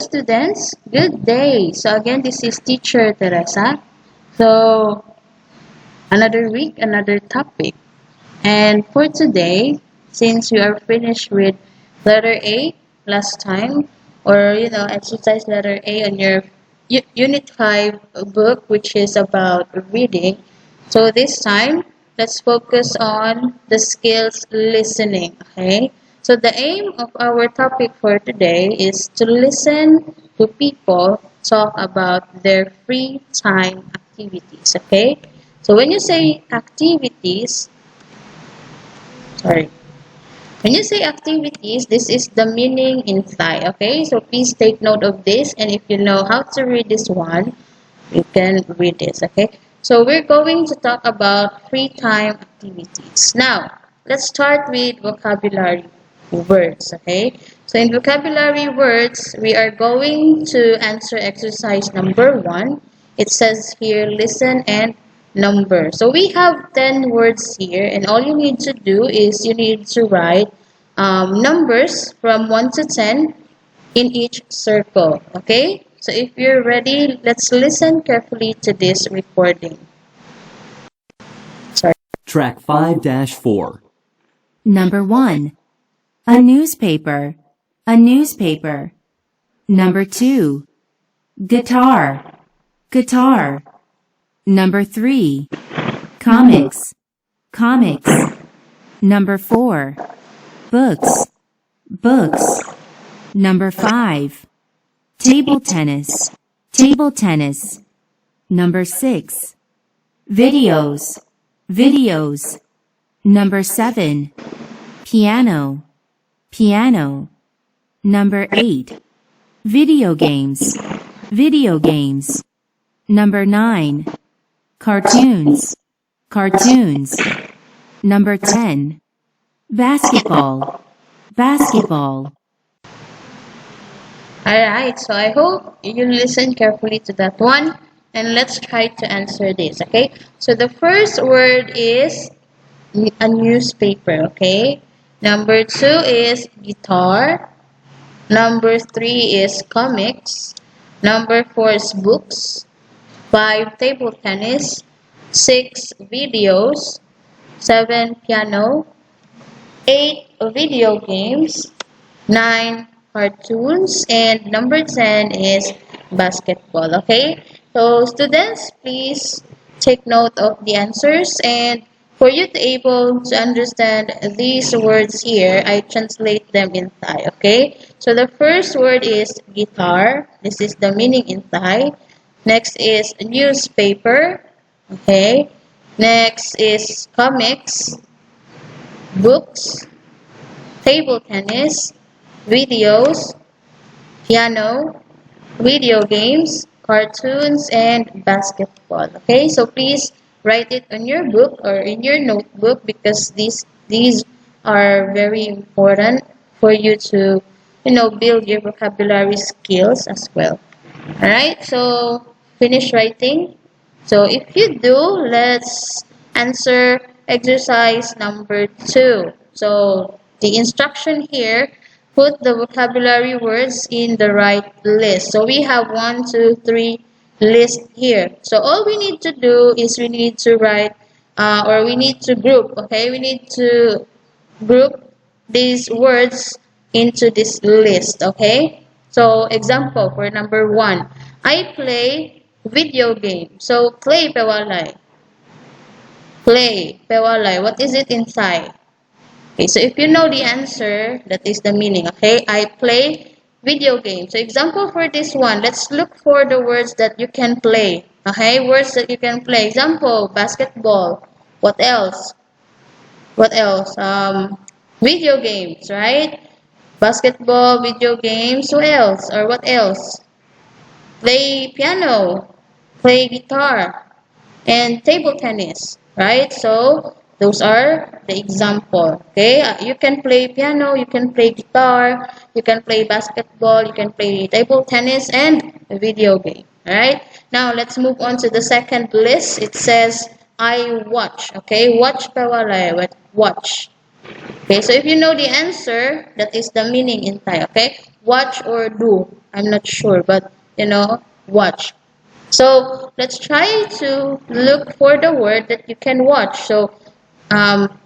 students, good day. So again, this is teacher Teresa. So another week, another topic. And for today, since we are finished with letter A last time, or exercise letter A on your Unit 5 book, which is about reading. So this time, let's focus on the skills listening, okay? So the aim of our topic for today is to listen to people talk about their free time activities, okay? So when you say activities, sorry. When you say activities, this is the meaning inside, okay? So please take note of this, and if you know how to read this one, you can read this, okay? So we're going to talk about free time activities. Now, let's start with vocabulary words, okay? So in vocabulary words, we are going to answer exercise number 1. It says here, listen and number. So we have 10 words here, and all you need to do is you need to write numbers from 1 to 10 in each circle, okay? So if you're ready, let's listen carefully to this recording. Sorry. Track 5-4. Number 1. A newspaper. A newspaper. Number 2. Guitar. Guitar. Number 3. Comics. Comics. Number 4. Books. Books. Number 5. Table tennis. Table tennis. Number 6. Videos. Videos. Number 7. Piano. Piano. Number 8. Video games. Video games. Number 9. Cartoons. Cartoons. Number 10. Basketball. Basketball. Alright, so I hope you listen carefully to that one, and let's try to answer this, okay? So the first word is a newspaper, okay? Number 2 is guitar. Number 3 is comics. Number 4 is books. 5, table tennis. 6, videos. 7, piano. 8, video games. 9, cartoons. And number 10 is basketball, okay? So students, please take note of the answers, and for you to able to understand these words here, I translate them in Thai, okay? So the first word is guitar. This is the meaning in Thai. Next is newspaper, okay? Next is comics, books, table tennis, videos, piano, video games, cartoons, and basketball. Okay, so please write it on your book or in your notebook, because these are very important for you to build your vocabulary skills as well. Alright, so finish writing. So if you do, let's answer exercise number 2. So the instruction here, put the vocabulary words in the right list. So we have 1, 2, 3 list here. So all we need to do is we need to write or we need to group, okay? We need to group these words into this list, okay? So example for number 1, I play video game. So play แปลว่าอะไร play แปลว่าอะไร what is it inside? Okay, so if you know the answer, that is the meaning, okay? I play video games. So example for this one, let's look for the words that you can play, okay? Words that you can play. Example, basketball. What else? What else? Video games, right? Basketball, video games. What else? Or what else? Play piano, play guitar, and table tennis, right? So those are the example, okay? You can play piano, you can play guitar, you can play basketball, you can play table tennis, and a video game, alright? Now, let's move on to the second list. It says, I watch, okay? Watch แปลว่าอะไร watch. Okay, so if you know the answer, that is the meaning in Thai, okay? watch or do. I'm not sure, but watch. So let's try to look for the word that you can watch. So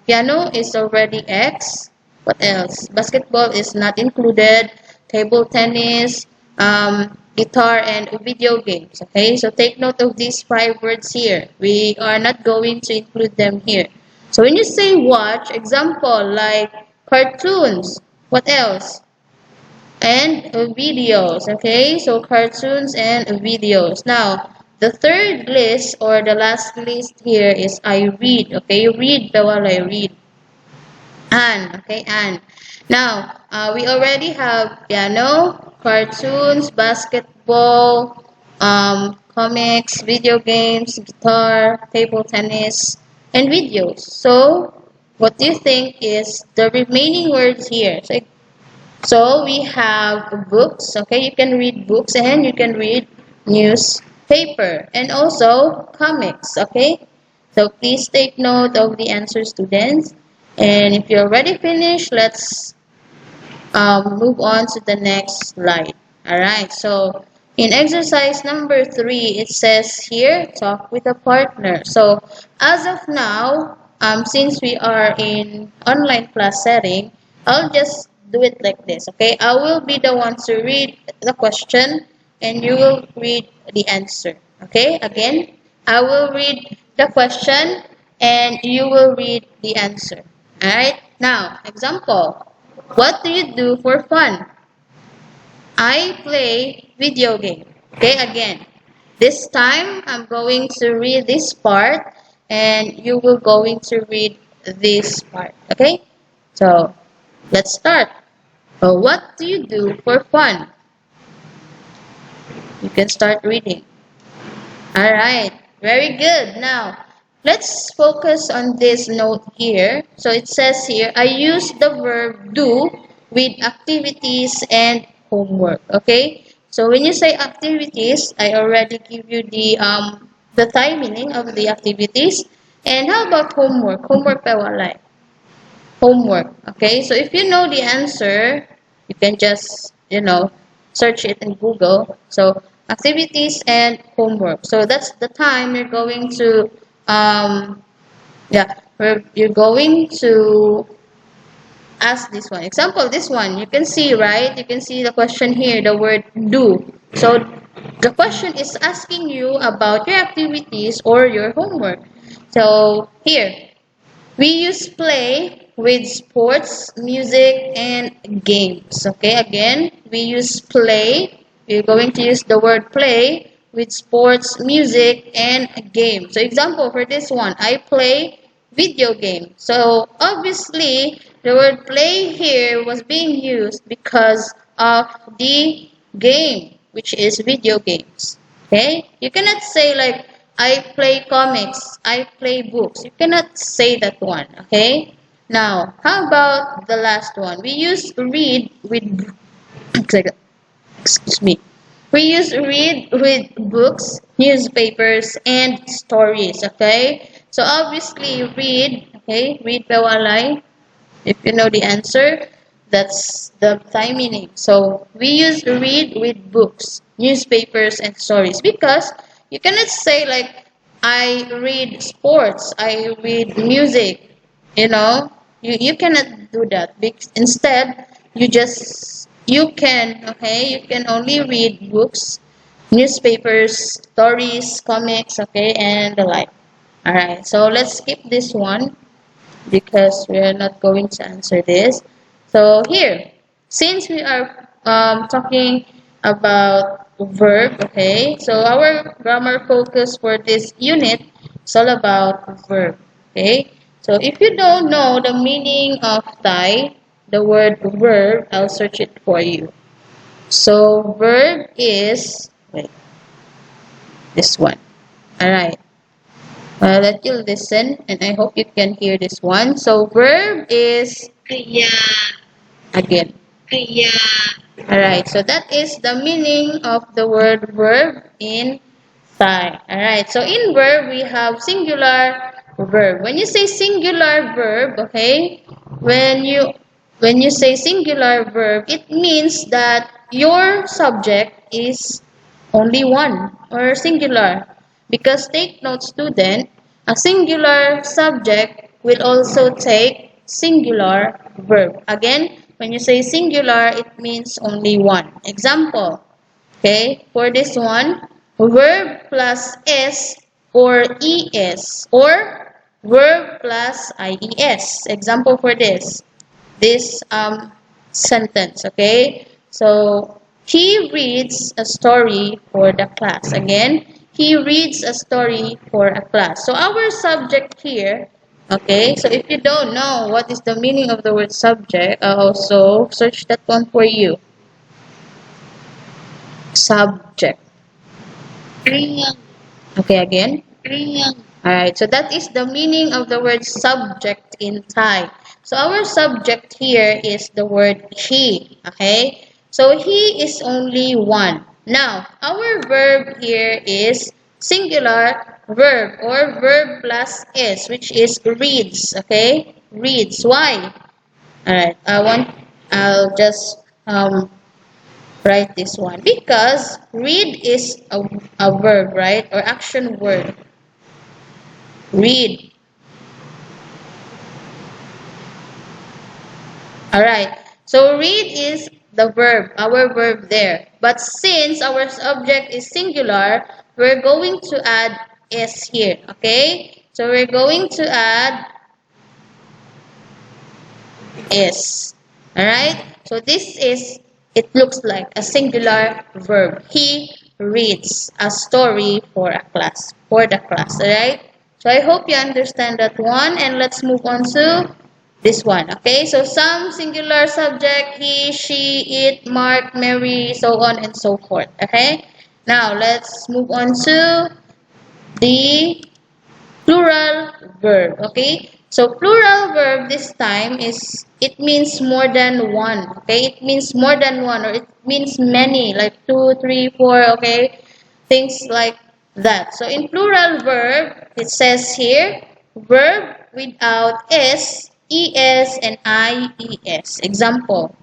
piano is already X. What else? Basketball is not included. Table tennis, guitar, and video games. Okay, so take note of these 5 words here. We are not going to include them here. So when you say watch, example like cartoons. What else? And videos. Okay, so cartoons and videos. Now, the third list or the last list here is I read. Okay, read the while I read. Okay, and now we already have piano, cartoons, basketball, comics, video games, guitar, table tennis, and videos. So what do you think is the remaining words here? So we have books, okay, you can read books and you can read newspaper and also comics, okay? So please take note of the answer, students. And if you're already finished, let's move on to the next slide. Alright, so in exercise number 3, it says here, talk with a partner. So as of now, since we are in online class setting, I'll just do it like this, okay? I will be the one to read the question and you will read the answer, okay? Again, I will read the question and you will read the answer. Alright, now, example. What do you do for fun? I play video game. Okay, again. This time, I'm going to read this part and you will going to read this part. Okay? So, let's start. So, what do you do for fun? You can start reading. Alright, very good. Now, let's focus on this note here. So it says here, I use the verb do with activities and homework. Okay? So when you say activities, I already give you the Thai meaning of the activities. And how about homework? Homework pa wala. Homework. Okay? So if you know the answer, you can just, search it in Google. So activities and homework. So that's the time you're going to you're going to ask this one. Example, this one, you can see, right? You can see the question here, the word do. So the question is asking you about your activities or your homework. So here, we use play with sports, music, and games. Okay, again, we use play. We're going to use the word play with sports, music, and game. So example for this one, I play video game. So obviously, the word play here was being used because of the game, which is video games. Okay? You cannot say like, I play comics, I play books. You cannot say that one. Okay? Now, how about the last one? We use read with excuse me. We use read with books, newspapers, and stories, okay? So obviously read, okay? Read pewalay. If you know the answer, that's the Thai meaning. So we use read with books, newspapers, and stories because you cannot say like, I read sports, I read music, You cannot do that. Instead, you can only read books, newspapers, stories, comics, okay, and the like. Alright, so let's skip this one because we are not going to answer this. So here, since we are talking about verb, okay, so our grammar focus for this unit is all about verb, okay. So if you don't know the meaning of Thai, the word verb, I'll search it for you. So verb is, this one. Alright. I'll let you listen and I hope you can hear this one. So verb is kaya. Again. Kaya. Alright, so that is the meaning of the word verb in Thai. Alright, so in verb we have singular verb. When you say singular verb, okay, when you say singular verb, it means that your subject is only one or singular. Because take note, student, a singular subject will also take singular verb. Again, when you say singular, it means only one. Example, okay, for this one, verb plus s or es or verb plus ies. Example for this sentence, okay? So he reads a story for the class. Again, he reads a story for a class. So our subject here, okay? So if you don't know what is the meaning of the word subject, I'll also search that one for you. Subject. Okay, again. Alright, so that is the meaning of the word subject in Thai. So our subject here is the word he. Okay, so he is only one. Now, our verb here is singular verb or verb plus s, which is reads. Okay, reads. Why? Alright, I'll just write this one because read is a verb, right? Or action word. Read. Alright. So read is the verb, our verb there. But since our subject is singular, we're going to add s here. Okay? So we're going to add s. Alright? So this is, it looks like a singular verb. He reads a story for a class, for the class. Alright? So I hope you understand that one, and let's move on to this one. Okay, so some singular subject, he, she, it, Mark, Mary, so on and so forth. Okay, now let's move on to the plural verb. Okay, so plural verb this time is, it means more than one. Okay, it means more than one, or it means many, like 2, 3, 4. Okay, things like that. So in plural verb, it says here, verb without s, es, and ies. Example.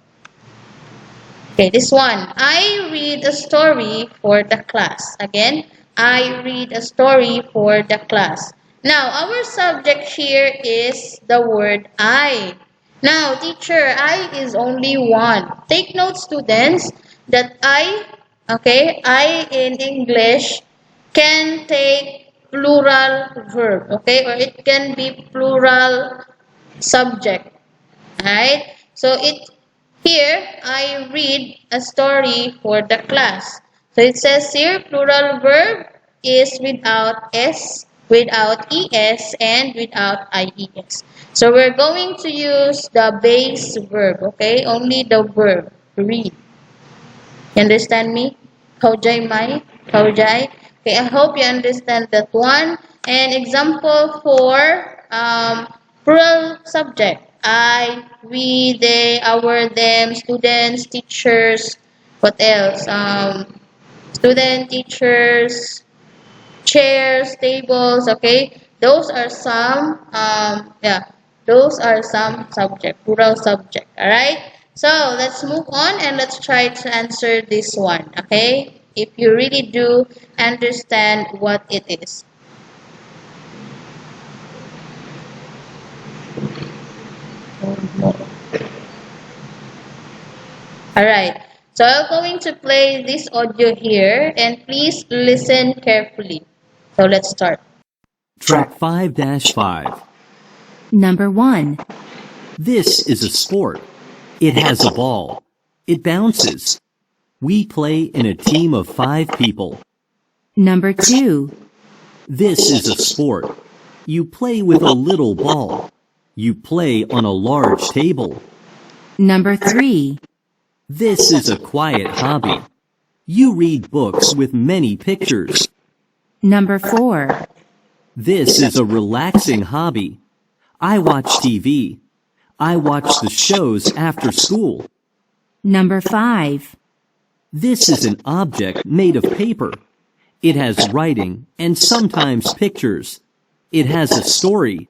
Okay, this one. I read a story for the class. Again, I read a story for the class. Now, our subject here is the word I. Now, teacher, I is only one. Take note, students, that I in English can take plural verb, okay, or it can be plural subject. Alright, so it here I read a story for the class. So it says here plural verb is without s, without es, and without ies. So we're going to use the base verb, okay? Only the verb, read. You understand me? Kaujay mai? Kaujay? Okay, I hope you understand that one. And example for plural subject. I, we, they, our, them, students, teachers, what else? Student, teachers, chairs, tables, okay? Those are some, those are some subject, plural subject, alright? So, let's move on and let's try to answer this one, okay? If you really do understand what it is. Alright, so I'm going to play this audio here and please listen carefully. So let's start. Track 5-5. Number 1. This is a sport. It has a ball. It bounces. We play in a team of 5 people. Number 2. This is a sport. You play with a little ball. You play on a large table. Number 3. This is a quiet hobby. You read books with many pictures. Number 4. This is a relaxing hobby. I watch TV. I watch the shows after school. Number 5. This is an object made of paper. It has writing and sometimes pictures. It has a story.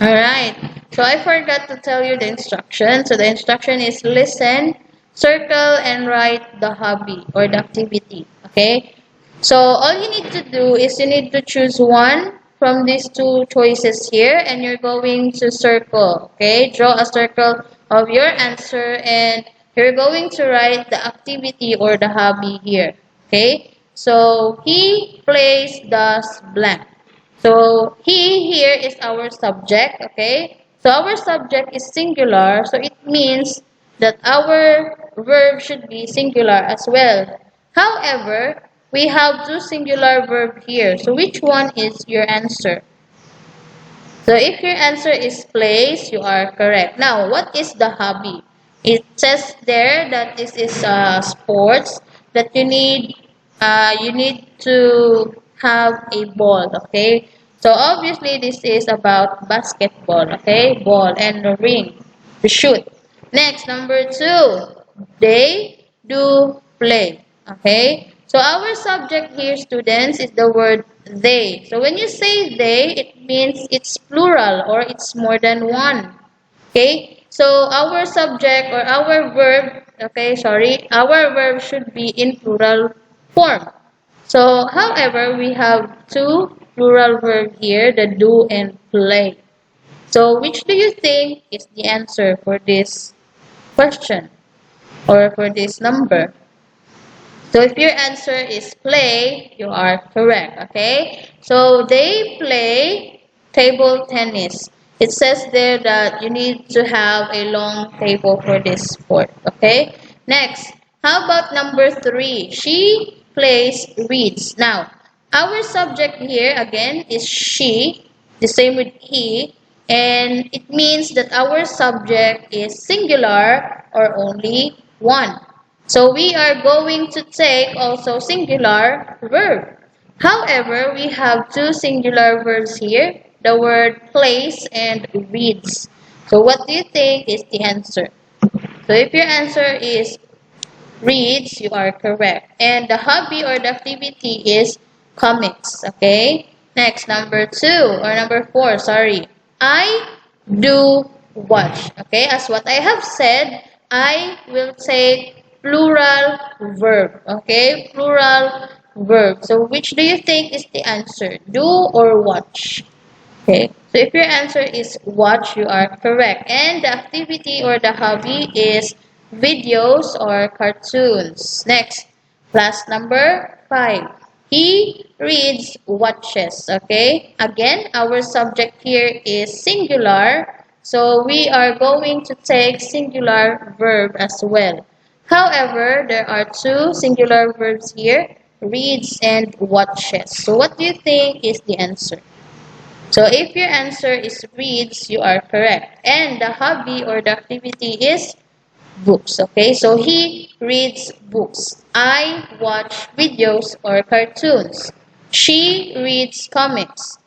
Alright, so I forgot to tell you the instruction. So the instruction is listen, circle and write the hobby or the activity. Okay? So all you need to do is you need to choose one from these two choices here and you're going to circle. Okay? Draw a circle of your answer and you're going to write the activity or the hobby here. Okay? So he plays thus blank. So he here is our subject, okay? So our subject is singular, so it means that our verb should be singular as well. However, we have two singular verb here. So which one is your answer? So if your answer is plays, you are correct. Now, what is the hobby? It says there that this is sports that you need to have a ball, okay? So obviously this is about basketball, okay? Ball and the ring to shoot. Next, number two, they do play, okay? So our subject here, students, is the word they. So when you say they, it means it's plural or it's more than one. Okay? So our subject or our verb, okay, sorry, our verb should be in plural form. So however, we have two plural verbs here, the do and play. So which do you think is the answer for this question or for this number? So if your answer is play, you are correct, okay? So they play table tennis. It says there that you need to have a long table for this sport, okay? Next, how about number three? She plays reads. Now, our subject here again is she, the same with he, and it means that our subject is singular or only one. So we are going to take also singular verb. However, we have two singular verbs here, the word plays and reads. So what do you think is the answer? So if your answer is reads, you are correct. And the hobby or the activity is comics, okay? Next, number two or number four, sorry. I do watch, okay? As what I have said, I will take plural verb, okay? Plural verb. So which do you think is the answer? Do or watch? Okay. So if your answer is watch, you are correct. And the activity or the hobby is videos or cartoons. Next, class number 5. He reads watches. Okay. Again, our subject here is singular. So we are going to take singular verb as well. However, there are two singular verbs here, reads and watches. So what do you think is the answer? So if your answer is reads, you are correct. And the hobby or the activity is books. Okay, so he reads books. I watch videos or cartoons. She reads comics.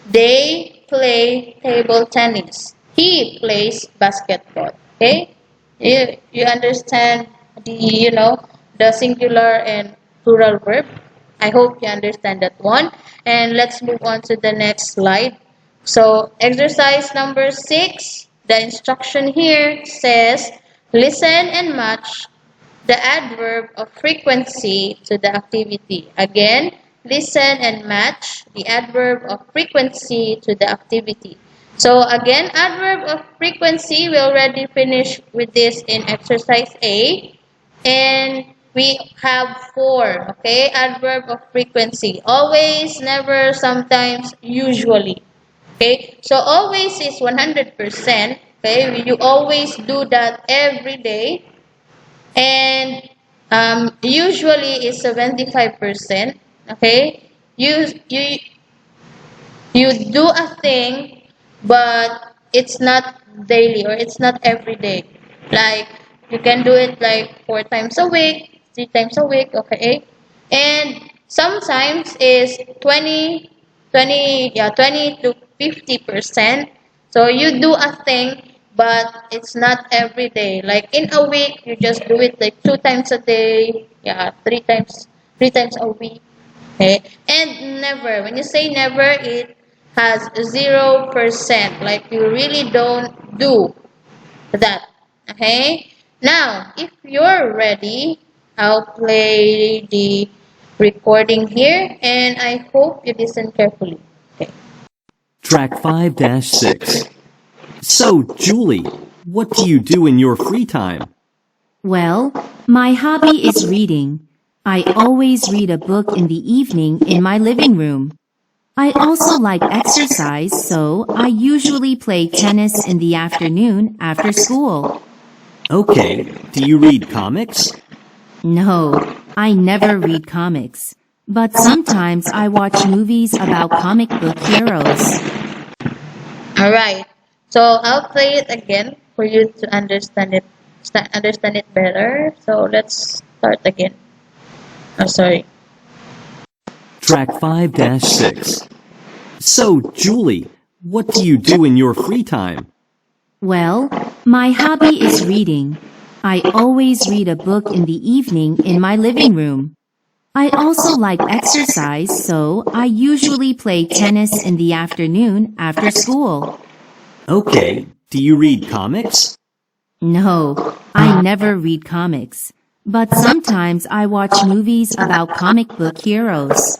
They play table tennis. He plays basketball. Okay, you understand the singular and plural verb. I hope you understand that one. And let's move on to the next slide. So exercise number 6, the instruction here says, listen and match the adverb of frequency to the activity. Again, listen and match the adverb of frequency to the activity. So again, adverb of frequency, we already finished with this in exercise A. And we have 4, okay? Adverb of frequency. Always, never, sometimes, usually. Okay? So always is 100%. Okay? You always do that every day. And usually is 75%. Okay? You do a thing, but it's not daily or it's not every day. Like you can do it like 4 times a week, 3 times a week, okay? And sometimes is 20 to 50%. So you do a thing, but it's not every day. Like in a week, you just do it like 2 times a day, 3 times a week. Okay? And never, when you say never, it has 0%. Like you really don't do that. Okay? Now, if you're ready, I'll play the recording here and I hope you listen carefully. Okay. Track 5-6. So, Julie, what do you do in your free time? Well, my hobby is reading. I always read a book in the evening in my living room. I also like exercise, so I usually play tennis in the afternoon after school. Okay, do you read comics? No, I never read comics. But sometimes I watch movies about comic book heroes. Alright. So I'll play it again for you to understand it better. So let's start again. Oh, sorry. Track 5-6. So, Julie, what do you do in your free time? Well, my hobby is reading. I always read a book in the evening in my living room. I also like exercise, so I usually play tennis in the afternoon after school. Okay, do you read comics? No, I never read comics. But sometimes I watch movies about comic book heroes.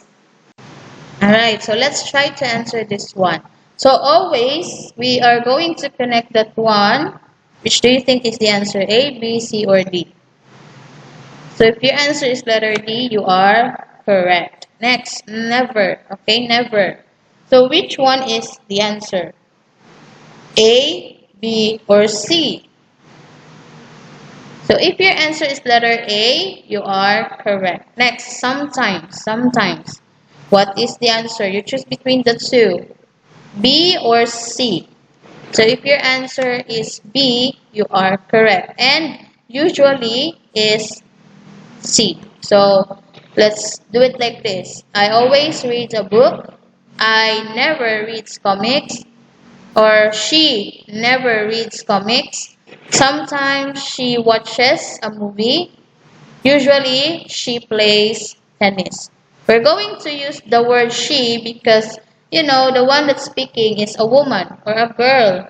Alright, so let's try to answer this one. So always, we are going to connect that one. Which do you think is the answer? A, B, C, or D? So if your answer is letter D, you are correct. Next, never. Okay, never. So which one is the answer? A, B, or C? So if your answer is letter A, you are correct. Next, sometimes, sometimes. What is the answer? You choose between the two. B or C. So if your answer is B, you are correct. And usually is C. So let's do it like this. I always read a book. I never read comics. Or she never reads comics. Sometimes she watches a movie. Usually she plays tennis. We're going to use the word she because the one that's speaking is a woman or a girl.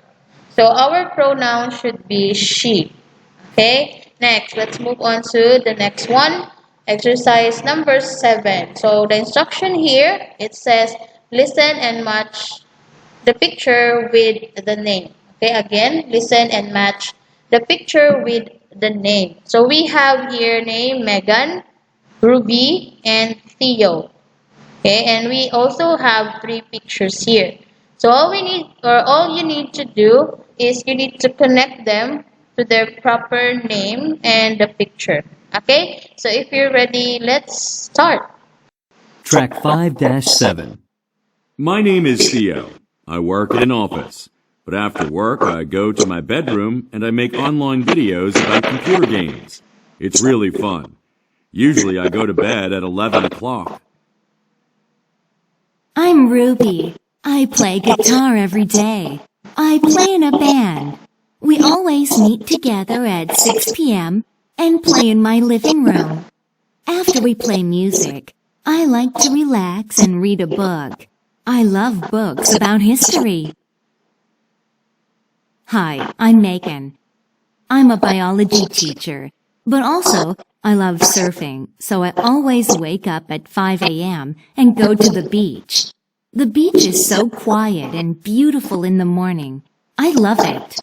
So our pronoun should be she. Okay? Next, let's move on to the next one. Exercise number 7. So the instruction here, it says listen and match the picture with the name. Okay, again, listen and match the picture with the name. So we have here name Megan, Ruby, and Theo. Okay, and we also have 3 pictures here. So all you need to do is you need to connect them to their proper name and the picture. Okay, so if you're ready, let's start. Track 5-7. My name is Theo. I work in an office. But after work, I go to my bedroom and I make online videos about computer games. It's really fun. Usually I go to bed at 11 o'clock. I'm Ruby. I play guitar every day. I play in a band. We always meet together at 6 p.m. and play in my living room. After we play music, I like to relax and read a book. I love books about history. Hi, I'm Megan. I'm a biology teacher, but also I love surfing, so I always wake up at 5 a.m. and go to the beach. The beach is so quiet and beautiful in the morning. I love it.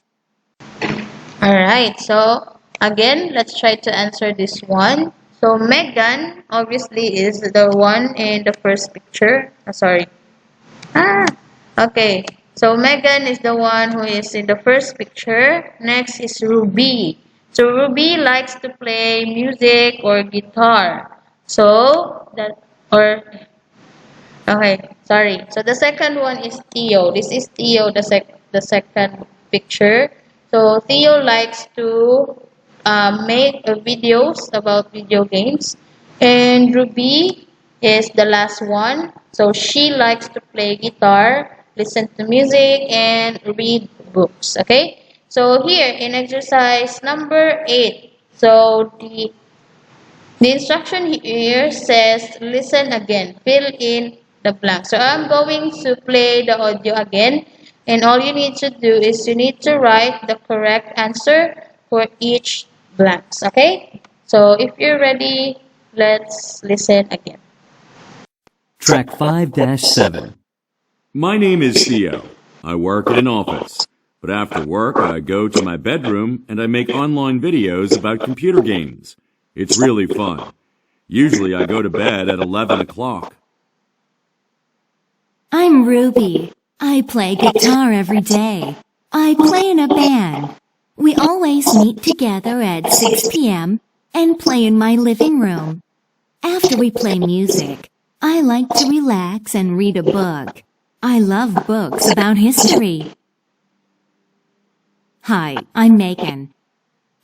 Alright, so again, let's try to answer this one. So Megan obviously is the one in the first picture. Sorry. Okay. So Megan is the one who is in the first picture. Next is Ruby. So Ruby likes to play music or guitar. So that or okay, sorry. So the second one is Theo. This is Theo, the second picture. So Theo likes to make videos about video games, and Ruby is the last one. So she likes to play guitar, listen to music, and read books. Okay. So here in exercise number 8, so the instruction here says listen again, fill in the blank. So I'm going to play the audio again, and all you need to do is you need to write the correct answer for each blanks. Okay? So if you're ready, let's listen again. Track 5-7. My name is Theo. I work in an office. But after work, I go to my bedroom and I make online videos about computer games. It's really fun. Usually I go to bed at 11 o'clock. I'm Ruby. I play guitar every day. I play in a band. We always meet together at 6 p.m. and play in my living room. After we play music, I like to relax and read a book. I love books about history. Hi, I'm Megan.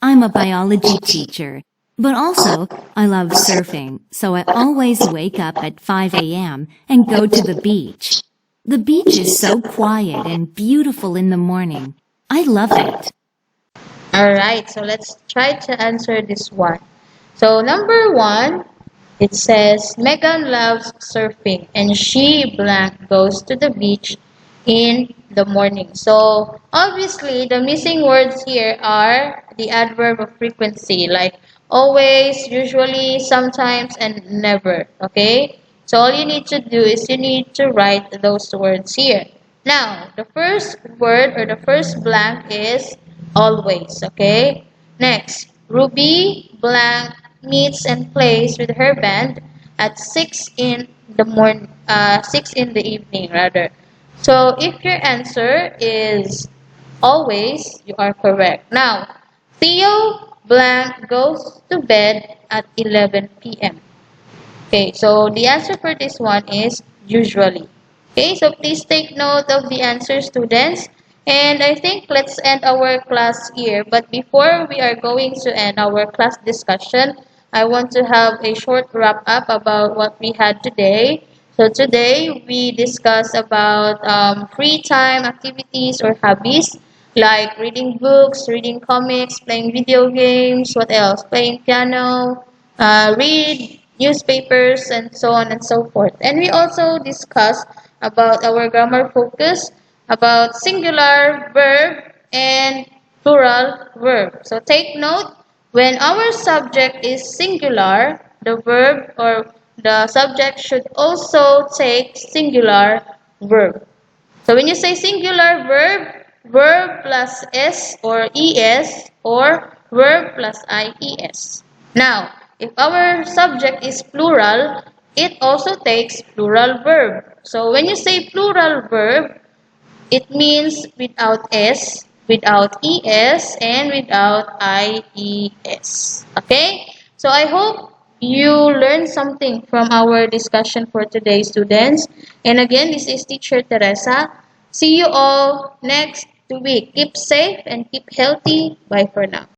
I'm a biology teacher, but also I love surfing, so I always wake up at 5 a.m. and go to the beach. The beach is so quiet and beautiful in the morning. I love it. Alright, so let's try to answer this one. So number 1, it says Megan loves surfing and she blank goes to the beach in the morning. So obviously the missing words here are the adverb of frequency like always, usually, sometimes, and never. Okay? So all you need to do is you need to write those words here. Now, the first word or the first blank is always. Okay? Next, Ruby blank meets and plays with her band at 6 in the morning, 6 in the evening rather. So if your answer is always, you are correct. Now, Theo blank goes to bed at 11 p.m. Okay, so the answer for this one is usually. Okay, so please take note of the answer, students. And I think let's end our class here. But before we are going to end our class discussion, I want to have a short wrap up about what we had today. So today we discussed about free time activities or hobbies like reading books, reading comics, playing video games, what else? Playing piano, read newspapers, and so on and so forth. And we also discussed about our grammar focus, about singular verb and plural verb. So take note, when our subject is singular, the verb or the subject should also take singular verb. So when you say singular verb, verb plus s or es or verb plus ies. Now, if our subject is plural, it also takes plural verb. So when you say plural verb, it means without s, without es, and without ies. Okay? So I hope you learned something from our discussion for today, students. And again, this is Teacher Teresa. See you all next week. Keep safe and keep healthy. Bye for now.